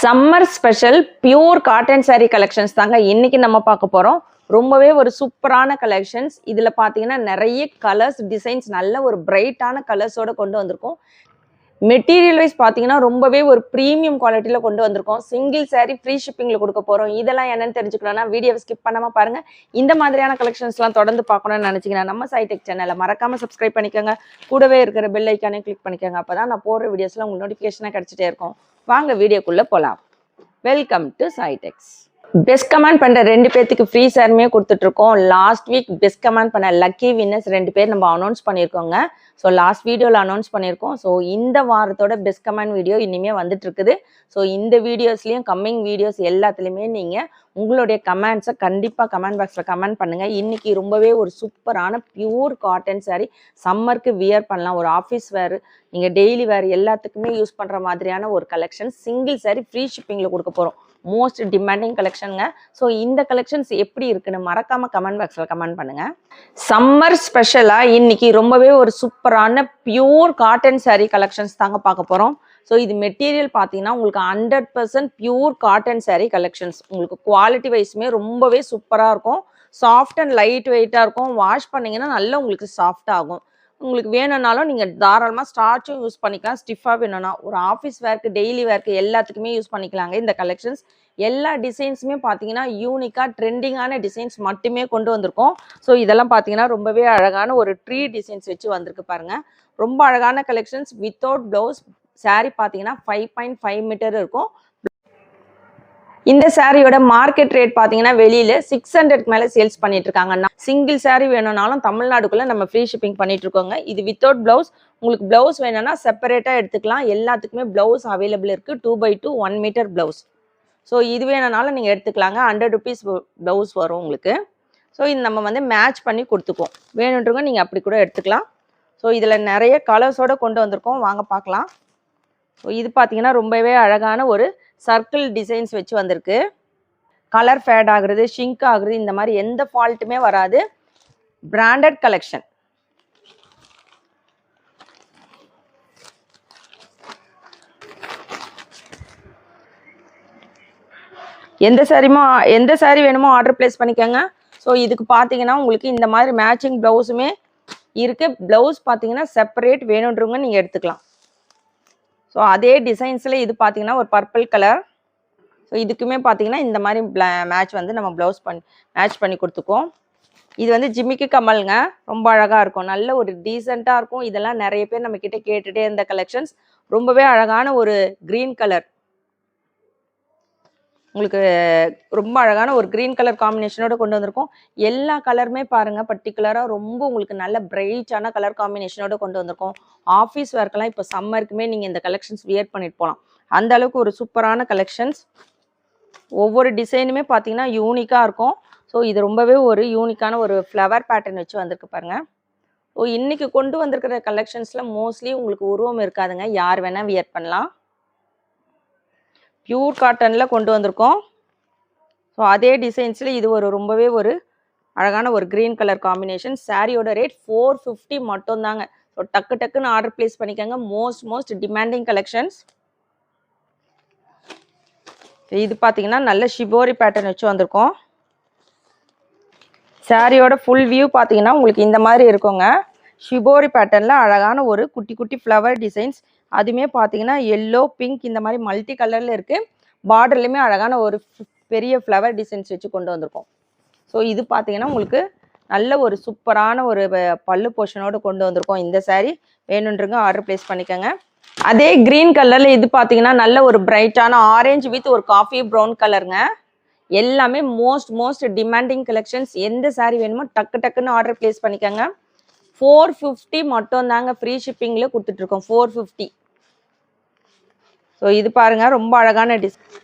Summer special pure cotton saree collections தாங்க இன்னைக்கு நம்ம பார்க்க போறோம். ரொம்பவே ஒரு சூப்பரான கலெக்ஷன்ஸ். இதுல பாத்தீங்கன்னா நிறைய கலர்ஸ் டிசைன்ஸ் நல்ல ஒரு பிரைட்டான கலர்ஸோட கொண்டு வந்திருக்கோம். மெட்டீரியல் வைஸ் பாத்தீங்கன்னா ரொம்பவே ஒரு ப்ரீமியம் குவாலிட்டியில கொண்டு வந்திருக்கோம். சிங்கிள் saree ஃப்ரீ ஷிப்பிங்ல கொடுக்க போறோம். இதெல்லாம் என்னன்னு தெரிஞ்சுக்கணும்னா வீடியோவை ஸ்கிப் பண்ணாம பாருங்க. இந்த மாதிரியான கலெக்ஷன்ஸ்லாம் தொடர்ந்து பார்க்கணும்னு நினைச்சீங்கன்னா நம்ம சைடெக் சேனலை மறக்காம சப்ஸ்கிரைப் பண்ணிக்கோங்க. கூடவே இருக்கிற பெல் ஐக்கானே கிளிக் பண்ணிக்கோங்க. அப்பதான் நான் போடுற வீடியோஸ்ல உங்களுக்கு நோட்டிஃபிகேஷனா கிடைச்சிட்டே இருக்கும். வாங்க வீடியோக்குள்ள போலாம். Welcome to சைடெக்ஸ். பெஸ்ட் கமெண்ட் பண்ற 2 பேத்துக்கு ஃப்ரீ சாரியுமே கொடுத்துட்டு இருக்கோம். லாஸ்ட் வீக் பெஸ்ட் கமெண்ட் பண்ண லக்கி வின்னர்ஸ் 2 பேர் நம்ம அனௌன்ஸ் பண்ணியிருக்கோங்க. ஸோ லாஸ்ட் வீடியோவில் அனௌன்ஸ் பண்ணியிருக்கோம். ஸோ இந்த வாரத்தோட பெஸ்ட் கமெண்ட் வீடியோ இனிமே வந்துட்டு இருக்குது. ஸோ இந்த வீடியோஸ்லையும் கம்மிங் வீடியோஸ் எல்லாத்துலேயுமே நீங்கள் உங்களுடைய கமெண்ட்ஸை கண்டிப்பாக கமெண்ட் பாக்ஸில் கமெண்ட் பண்ணுங்கள். இன்றைக்கி ரொம்பவே ஒரு சூப்பரான பியூர் காட்டன் சாரீ சம்மருக்கு வியர் பண்ணலாம். ஒரு ஆஃபீஸ் வேர், நீங்கள் டெய்லி வேர் எல்லாத்துக்குமே யூஸ் பண்ணுற மாதிரியான ஒரு கலெக்ஷன். சிங்கிள் சாரீ ஃப்ரீ ஷிப்பிங்கில் கொடுக்க போகிறோம். மோஸ்ட் டிமாண்டிங் கலெக்ஷனுங்க. ஸோ இந்த கலெக்ஷன்ஸ் எப்படி இருக்குன்னு மறக்காம கமெண்ட் பாக்ஸில் கமெண்ட் பண்ணுங்க. சம்மர் ஸ்பெஷலாக இன்னைக்கு ரொம்பவே ஒரு சூப்பரான பியூர் காட்டன் saree கலெக்ஷன்ஸ் தாங்க பார்க்க போகிறோம். ஸோ இது மெட்டீரியல் பார்த்தீங்கன்னா உங்களுக்கு 100% பியூர் காட்டன் saree கலெக்ஷன்ஸ். உங்களுக்கு குவாலிட்டி வைஸுமே ரொம்பவே சூப்பராக இருக்கும். சாஃப்ட் அண்ட் லைட் வெயிட்டாக இருக்கும். வாஷ் பண்ணிங்கன்னா நல்லா உங்களுக்கு சாஃப்டாக ஆகும். உங்களுக்கு வேணும்னாலும் நீங்கள் தாராளமாக ஸ்டார்ச்சும் யூஸ் பண்ணிக்கலாம். ஸ்டிஃபாக வேணும்னா ஒரு ஆஃபீஸ் வேர்க்கு, டெய்லி வேர்க்கு எல்லாத்துக்குமே யூஸ் பண்ணிக்கலாங்க. இந்த கலெக்ஷன்ஸ் எல்லா டிசைன்ஸுமே பார்த்தீங்கன்னா யூனிக்காக ட்ரெண்டிங்கான டிசைன்ஸ் மட்டுமே கொண்டு வந்திருக்கோம். ஸோ இதெல்லாம் பார்த்தீங்கன்னா ரொம்பவே அழகான ஒரு ட்ரீ டிசைன்ஸ் வச்சு வந்திருக்கு பாருங்க. ரொம்ப அழகான கலெக்ஷன்ஸ். வித்தவுட் ப்ளவுஸ் சாரீ பார்த்தீங்கன்னா 5.5 மீட்டர் இருக்கும். இந்த சாரியோட மார்க்கெட் ரேட் பார்த்தீங்கன்னா வெளியில 600க்கு மேலே சேல்ஸ் பண்ணிட்டு இருக்காங்க. சிங்கிள் சாரீ வேணும்னாலும் தமிழ்நாடுக்குள்ள நம்ம ஃப்ரீ ஷிப்பிங் பண்ணிட்டு இருக்கோங்க. இது வித்தவுட் பிளவுஸ். உங்களுக்கு பிளவுஸ் வேணும்னா செப்பரேட்டாக எடுத்துக்கலாம். எல்லாத்துக்குமே பிளவுஸ் அவைலபிள் இருக்கு. 2x2 1 metre blouse. ஸோ இது வேணும்னாலும் நீங்கள் எடுத்துக்கலாங்க. 100 rupees பிளவுஸ் வரும் உங்களுக்கு. ஸோ இது நம்ம வந்து மேட்ச் பண்ணி கொடுத்துக்குவோம். வேணுன்றவங்க நீங்கள் அப்படி கூட எடுத்துக்கலாம். ஸோ இதில் நிறைய கலர்ஸோட கொண்டு வந்திருக்கோம். வாங்க பார்க்கலாம். ஸோ இது பார்த்தீங்கன்னா ரொம்பவே அழகான ஒரு சர்க்கிள் டிசைன்ஸ் வச்சு வந்திருக்கு. கலர் ஃபேட் ஆகுறது, ஷிங்க் ஆகுறது, இந்த மாதிரி எந்த ஃபால்ட்டுமே வராது. Branded collection. எந்த சாரி வேணுமோ ஆர்டர் பிளேஸ் பண்ணிக்கோங்க. ஸோ இதுக்கு பார்த்தீங்கன்னா உங்களுக்கு இந்த மாதிரி மேட்சிங் ப்ளவுஸுமே இருக்கு. ப்ளவுஸ் பார்த்தீங்கன்னா செப்பரேட் வேணுன்றவங்க நீங்கள் எடுத்துக்கலாம். ஸோ அதே டிசைன்ஸில் இது பார்த்தீங்கன்னா ஒரு பர்பிள் கலர். ஸோ இதுக்குமே பார்த்தீங்கன்னா இந்த மாதிரி மேட்ச் வந்து நம்ம ப்ளவுஸ் மேட்ச் பண்ணி கொடுத்துக்குவோம். இது வந்து ஜிமிக்கி கமலுங்க. ரொம்ப அழகாக இருக்கும். நல்ல ஒரு டீசெண்டாக இருக்கும். இதெல்லாம் நிறைய பேர் நம்ம கிட்ட கேட்டுகிட்டே இருந்த கலெக்ஷன்ஸ். ரொம்பவே அழகான ஒரு க்ரீன் கலர். உங்களுக்கு ரொம்ப அழகான ஒரு க்ரீன் கலர் காம்பினேஷனோட கொண்டு வந்திருக்கோம். எல்லா கலருமே பாருங்க பர்டிகுலராக ரொம்ப உங்களுக்கு நல்ல பிரைட்டான கலர் காம்பினேஷனோட கொண்டு வந்திருக்கோம். ஆஃபீஸ் ஒர்க்கெல்லாம் இப்போ சம்மருக்குமே நீங்கள் இந்த கலெக்ஷன்ஸ் வியர் பண்ணிட்டு போகலாம். அந்த அளவுக்கு ஒரு சூப்பரான கலெக்ஷன்ஸ். ஒவ்வொரு டிசைனுமே பார்த்தீங்கன்னா யூனிக்காக இருக்கும். ஸோ இது ரொம்பவே ஒரு யூனிக்கான ஒரு ஃப்ளவர் பேட்டர்ன் வச்சு வந்திருக்கு பாருங்க. ஸோ இன்னைக்கு கொண்டு வந்திருக்கிற கலெக்ஷன்ஸில் மோஸ்ட்லி உங்களுக்கு உருவம் இருக்காதுங்க. யார் வேணால் வியர் பண்ணலாம். பியூர் காட்டனில் கொண்டு வந்திருக்கோம். ஸோ அதே டிசைன்ஸில் இது ஒரு ரொம்பவே ஒரு அழகான ஒரு க்ரீன் கலர் காம்பினேஷன். சாரியோட ரேட் 450 மட்டும்தாங்க. ஸோ டக்குன்னு ஆர்டர் பிளேஸ் பண்ணிக்கோங்க. Most demanding collections. இது பார்த்தீங்கன்னா நல்ல ஷிபோரி பேட்டர்ன் வச்சு வந்திருக்கோம். சாரியோட ஃபுல் வியூ பார்த்தீங்கன்னா உங்களுக்கு இந்த மாதிரி இருக்குங்க. ஷிபோரி பேட்டர்னில் அழகான ஒரு குட்டி ஃப்ளவர் டிசைன்ஸ். அதுவுமே பார்த்தீங்கன்னா எல்லோ, பிங்க் இந்த மாதிரி மல்டி கலரில் இருக்குது. பார்டர்லையுமே அழகான ஒரு பெரிய ஃப்ளவர் டிசைன்ஸ் வச்சு கொண்டு வந்திருக்கோம். ஸோ இது பார்த்தீங்கன்னா உங்களுக்கு நல்ல ஒரு சூப்பரான ஒரு பல்லு போர்ஷனோடு கொண்டு வந்திருக்கோம். இந்த சாரீ வேணுன்றங்க ஆர்டர் பிளேஸ் பண்ணிக்கோங்க. அதே க்ரீன் கலரில் இது பார்த்தீங்கன்னா நல்ல ஒரு பிரைட்டான ஆரஞ்சு வித் ஒரு காஃபி ப்ரௌன் கலருங்க. எல்லாமே மோஸ்ட் டிமாண்டிங் கலெக்ஷன்ஸ். எந்த சாரீ வேணுமோ டக்குன்னு ஆர்டர் பிளேஸ் பண்ணிக்கோங்க. 450 மட்டும் தாங்க ஃப்ரீ ஷிப்பிங்கில் கொடுத்துட்ருக்கோம். 450. ஸோ இது பாருங்க ரொம்ப அழகான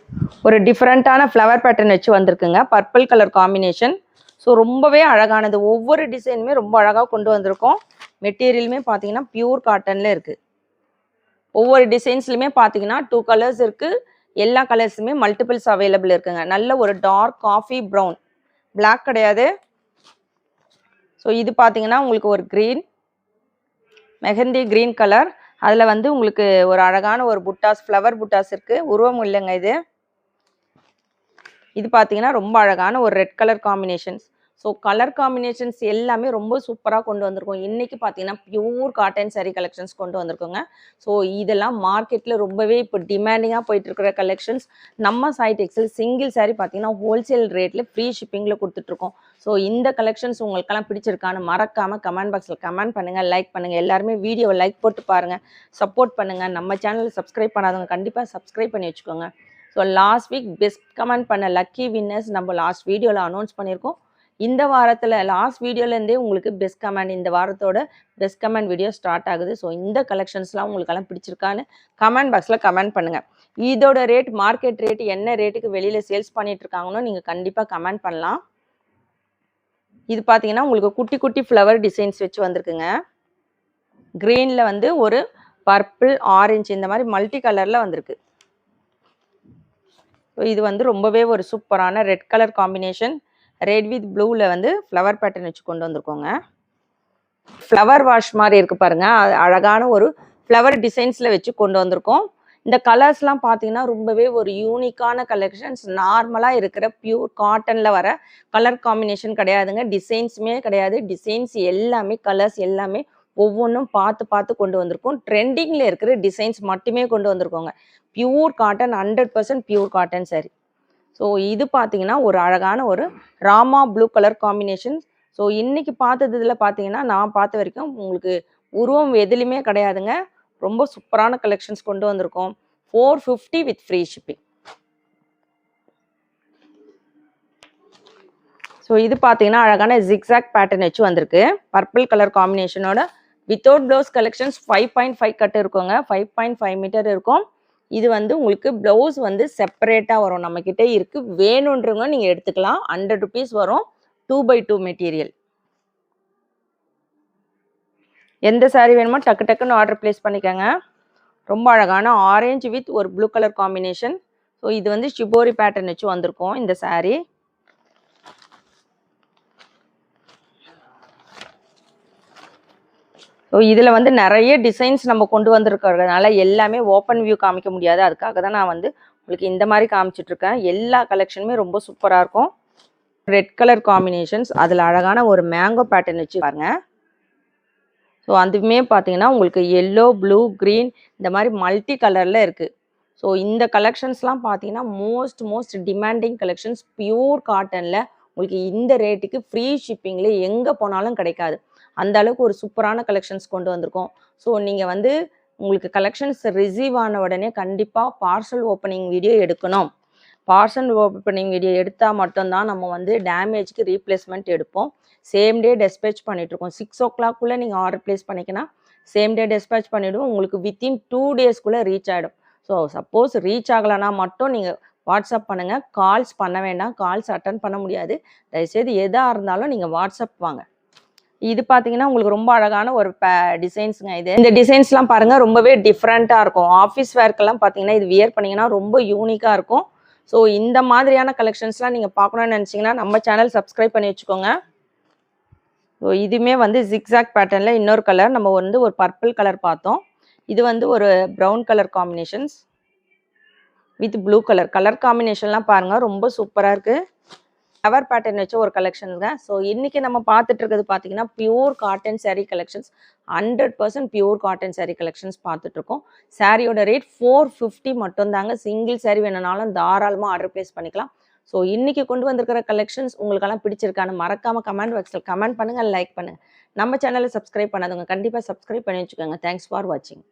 ஒரு டிஃப்ரெண்ட்டான ஃப்ளவர் பேட்டர்ன் வச்சு வந்திருக்குங்க. Purple colour combination. ஸோ ரொம்பவே அழகானது. ஒவ்வொரு டிசைனுமே ரொம்ப அழகாக கொண்டு வந்திருக்கோம். மெட்டீரியலுமே பார்த்தீங்கன்னா பியூர் காட்டனில் இருக்குது. ஒவ்வொரு டிசைன்ஸ்லையுமே பார்த்தீங்கன்னா 2 கலர்ஸ் இருக்குது. எல்லா கலர்ஸுமே மல்டிபிள்ஸ் அவைலபிள் இருக்குங்க. நல்ல ஒரு டார்க் காஃபி ப்ரௌன், பிளாக் கிடையாது. ஸோ இது பார்த்தீங்கன்னா உங்களுக்கு ஒரு க்ரீன், மெஹந்தி க்ரீன் கலர். அதில் வந்து உங்களுக்கு ஒரு அழகான ஒரு புட்டாஸ், ஃப்ளவர் புட்டாஸ் இருக்குது. உருவம் இல்லைங்க இது. இது பார்த்தீங்கன்னா ரொம்ப அழகான ஒரு red colour combinations. So colour combinations எல்லாமே ரொம்ப சூப்பராக கொண்டு வந்திருக்கோம். இன்றைக்கி பார்த்தீங்கன்னா பியூர் காட்டன் சாரீ கலெக்ஷன்ஸ் கொண்டு வந்திருக்கோங்க. ஸோ இதெல்லாம் மார்க்கெட்டில் ரொம்பவே இப்போ டிமாண்டிங்காக போயிட்டுருக்கிற கலெக்ஷன்ஸ். நம்ம சாய் டெக்ஸ்டைல் சிங்கிள் சாரீ பார்த்தீங்கன்னா ஹோல்சேல் ரேட்டில் ஃப்ரீ ஷிப்பிங்கில் கொடுத்துட்ருக்கோம். ஸோ இந்த கலெக்ஷன்ஸ் உங்களுக்கெல்லாம் பிடிச்சிருக்கான்னு மறக்காமல் கமெண்ட் பாக்ஸில் கமெண்ட் பண்ணுங்கள், லைக் பண்ணுங்கள். எல்லாருமே வீடியோவை லைக் போட்டு பாருங்கள், சப்போர்ட் பண்ணுங்கள். நம்ம சேனலில் சப்ஸ்கிரைப் பண்ணாதவங்க கண்டிப்பாக சப்ஸ்கிரைப் பண்ணி வச்சுக்கோங்க. So last week best comment பண்ண லக்கி வின்னர்ஸ் நம்ம லாஸ்ட் வீடியோவில் அனௌன்ஸ் பண்ணியிருக்கோம். இந்த வாரத்தில் லாஸ்ட் வீடியோலேருந்தே உங்களுக்கு பெஸ்ட் கமெண்ட், இந்த வாரத்தோட பெஸ்ட் கமெண்ட் வீடியோ ஸ்டார்ட் ஆகுது. ஸோ இந்த கலெக்ஷன்ஸ்லாம் உங்களுக்கெல்லாம் பிடிச்சிருக்கான்னு கமெண்ட் பாக்ஸில் கமெண்ட் பண்ணுங்கள். இதோட ரேட் மார்க்கெட் ரேட் என்ன ரேட்டுக்கு வெளியில் சேல்ஸ் பண்ணிட்டு இருக்காங்கன்னு நீங்கள் கண்டிப்பாக கமெண்ட் பண்ணலாம். இது பார்த்தீங்கன்னா உங்களுக்கு குட்டி குட்டி ஃப்ளவர் டிசைன்ஸ் வச்சு வந்திருக்குங்க. க்ரீனில் வந்து ஒரு பர்பிள், ஆரஞ்சு இந்த மாதிரி மல்டி கலரில் வந்திருக்கு. இது வந்து ரொம்பவே ஒரு சூப்பரான red colour combination. Red with ப்ளூவில் வந்து ஃப்ளவர் பேட்டர்ன் வச்சு கொண்டு வந்திருக்கோங்க. ஃப்ளவர் வாஷ் மாதிரி இருக்குது பாருங்கள், அழகான ஒரு ஃப்ளவர் டிசைன்ஸில் வச்சு கொண்டு வந்திருக்கோம். இந்த கலர்ஸ்லாம் பார்த்தீங்கன்னா ரொம்பவே ஒரு யூனிக்கான கலெக்ஷன்ஸ். நார்மலாக இருக்கிற பியூர் காட்டனில் வர கலர் காம்பினேஷன் கிடையாதுங்க, டிசைன்ஸுமே கிடையாது. டிசைன்ஸ் எல்லாமே கலர்ஸ் எல்லாமே ஒவ்வொன்றும் பார்த்து பார்த்து கொண்டு வந்திருக்கோம். ட்ரெண்டிங்கில் இருக்கிற டிசைன்ஸ் மட்டுமே கொண்டு வந்திருக்கோங்க. Pure cotton, 100% pure cotton sari. So இது பார்த்தீங்கன்னா ஒரு அழகான ஒரு Rama blue colour combination. So இன்றைக்கி பார்த்ததுல பார்த்தீங்கன்னா நான் பார்த்த வரைக்கும் உங்களுக்கு உருவம் எதுலையுமே கிடையாதுங்க. ரொம்ப சூப்பரான கலெக்ஷன்ஸ் கொண்டு வந்திருக்கோம். 450 வித் ஃப்ரீ ஷிப்பிங். ஸோ இது பார்த்தீங்கன்னா அழகான ஜிக்ஸாக் பேட்டர்ன் வச்சு வந்திருக்கு. பர்பிள் கலர் காம்பினேஷனோட வித்தவுட் ப்ளவுஸ் கலெக்ஷன்ஸ் 5.5 கட்டு இருக்குங்க. 5.5 மீட்டர் இருக்கும். இது வந்து உங்களுக்கு ப்ளவுஸ் வந்து செப்பரேட்டாக வரும், நம்மக்கிட்ட இருக்குது. வேணுன்றவங்க நீங்கள் எடுத்துக்கலாம். 100 ருபீஸ் வரும். 2x2 material. எந்த சாரீ வேணுமோ டக்கு டக்குன்னு ஆர்டர் ப்ளேஸ் பண்ணிக்கோங்க. ரொம்ப அழகான ஆரஞ்சு வித் ஒரு ப்ளூ கலர் காம்பினேஷன். ஸோ இது வந்து ஷிபோரி பேட்டர்ன் வச்சு வந்திருக்கோம் இந்த சாரீ. ஸோ இதில் வந்து நிறைய டிசைன்ஸ் நம்ம கொண்டு வந்திருக்கிறதுனால எல்லாமே ஓப்பன் வியூ காமிக்க முடியாது. அதுக்காக தான் நான் வந்து உங்களுக்கு இந்த மாதிரி காமிச்சிட்ருக்கேன். எல்லா கலெக்ஷனுமே ரொம்ப சூப்பராக இருக்கும். ரெட் கலர் காம்பினேஷன்ஸ், அதில் அழகான ஒரு மேங்கோ பேட்டர்ன் வச்சு பாருங்க. ஸோ அதுவுமே பார்த்தீங்கன்னா உங்களுக்கு எல்லோ, ப்ளூ, க்ரீன் இந்த மாதிரி மல்டி கலரில் இருக்குது. ஸோ இந்த கலெக்ஷன்ஸ்லாம் பார்த்தீங்கன்னா மோஸ்ட் டிமாண்டிங் கலெக்ஷன்ஸ். பியூர் காட்டனில் உங்களுக்கு இந்த ரேட்டுக்கு ஃப்ரீ ஷிப்பிங்கில் எங்கே போனாலும் கிடைக்காது. அந்த அளவுக்கு ஒரு சூப்பரான கலெக்ஷன்ஸ் கொண்டு வந்திருக்கோம். ஸோ நீங்கள் வந்து உங்களுக்கு கலெக்ஷன்ஸ் ரிசீவ் ஆன உடனே கண்டிப்பாக பார்சல் ஓப்பனிங் வீடியோ எடுக்கணும். பார்சல் ஓப்பனிங் வீடியோ எடுத்தால் மட்டும்தான் நம்ம வந்து டேமேஜ்க்கு ரீப்ளேஸ்மெண்ட் எடுப்போம். சேம் டே டெஸ்பேச் பண்ணிகிட்ருக்கோம். 6 o'clock நீங்கள் ஆர்டர் ப்ளேஸ் பண்ணிக்கினா சேம் டே டெஸ்பேச் பண்ணிவிடுவோம். உங்களுக்கு வித்தின் 2 daysக்குள்ளே ரீச் ஆகிடும். ஸோ சப்போஸ் ரீச் ஆகலைன்னா மட்டும் நீங்கள் வாட்ஸ்அப் பண்ணுங்கள். கால்ஸ் பண்ண வேண்டாம், கால்ஸ் அட்டன் பண்ண முடியாது. தயவுசெய்து எதாக இருந்தாலும் நீங்கள் வாட்ஸ்அப் வாங்க. இது பார்த்தீங்கன்னா உங்களுக்கு ரொம்ப அழகான ஒரு டிசைன்ஸுங்க. இந்த டிசைன்ஸ்லாம் பாருங்கள் ரொம்பவே டிஃப்ரெண்ட்டாக இருக்கும். ஆஃபீஸ் வேர்க்கெல்லாம் பார்த்தீங்கன்னா இது வியர் பண்ணிங்கன்னா ரொம்ப யூனிக்காக இருக்கும். ஸோ இந்த மாதிரியான கலெக்ஷன்ஸ்லாம் நீங்கள் பார்க்கணுன்னு நினச்சிங்கன்னா நம்ம சேனல் சப்ஸ்கிரைப் பண்ணி வச்சுக்கோங்க. ஸோ இதுவுமே வந்து ஜிக்ஸாக் பேட்டர்னில் இன்னொரு கலர், நம்ம வந்து ஒரு பர்பிள் கலர் பார்த்தோம். இது வந்து ஒரு brown colour combinations with blue colour காம்பினேஷன்லாம் பாருங்கள் ரொம்ப சூப்பராக இருக்குது. ஃப்ளவர் பேட்டர்ன் வச்ச ஒரு கலெக்ஷனுங்க. ஸோ இன்றைக்கி நம்ம பார்த்துட்டு இருக்கிறது பார்த்தீங்கன்னா pure cotton sari collections. 100% pure cotton sari collections பார்த்துட்ருக்கோம். சாரியோட ரேட் 450 மட்டும்தாங்க. சிங்கிள் சாரீ வேணுனாலும் தாராளமாக ஆர்டர் ப்ளேஸ் பண்ணிக்கலாம். ஸோ இன்றைக்கி கொண்டு வந்திருக்கிற கலெக்ஷன்ஸ் உங்களுக்கெல்லாம் பிடிச்சிருக்கான்னு மறக்காமல் கமெண்ட் பாக்ஸில் கமெண்ட் பண்ணுங்கள், லைக் பண்ணுங்கள். நம்ம சேனலை சப்ஸ்கிரைப் பண்ணாதவங்க கண்டிப்பாக சப்ஸ்கிரைப் பண்ணி வச்சுக்கோங்க. தேங்க்ஸ் ஃபார் வாட்சிங்.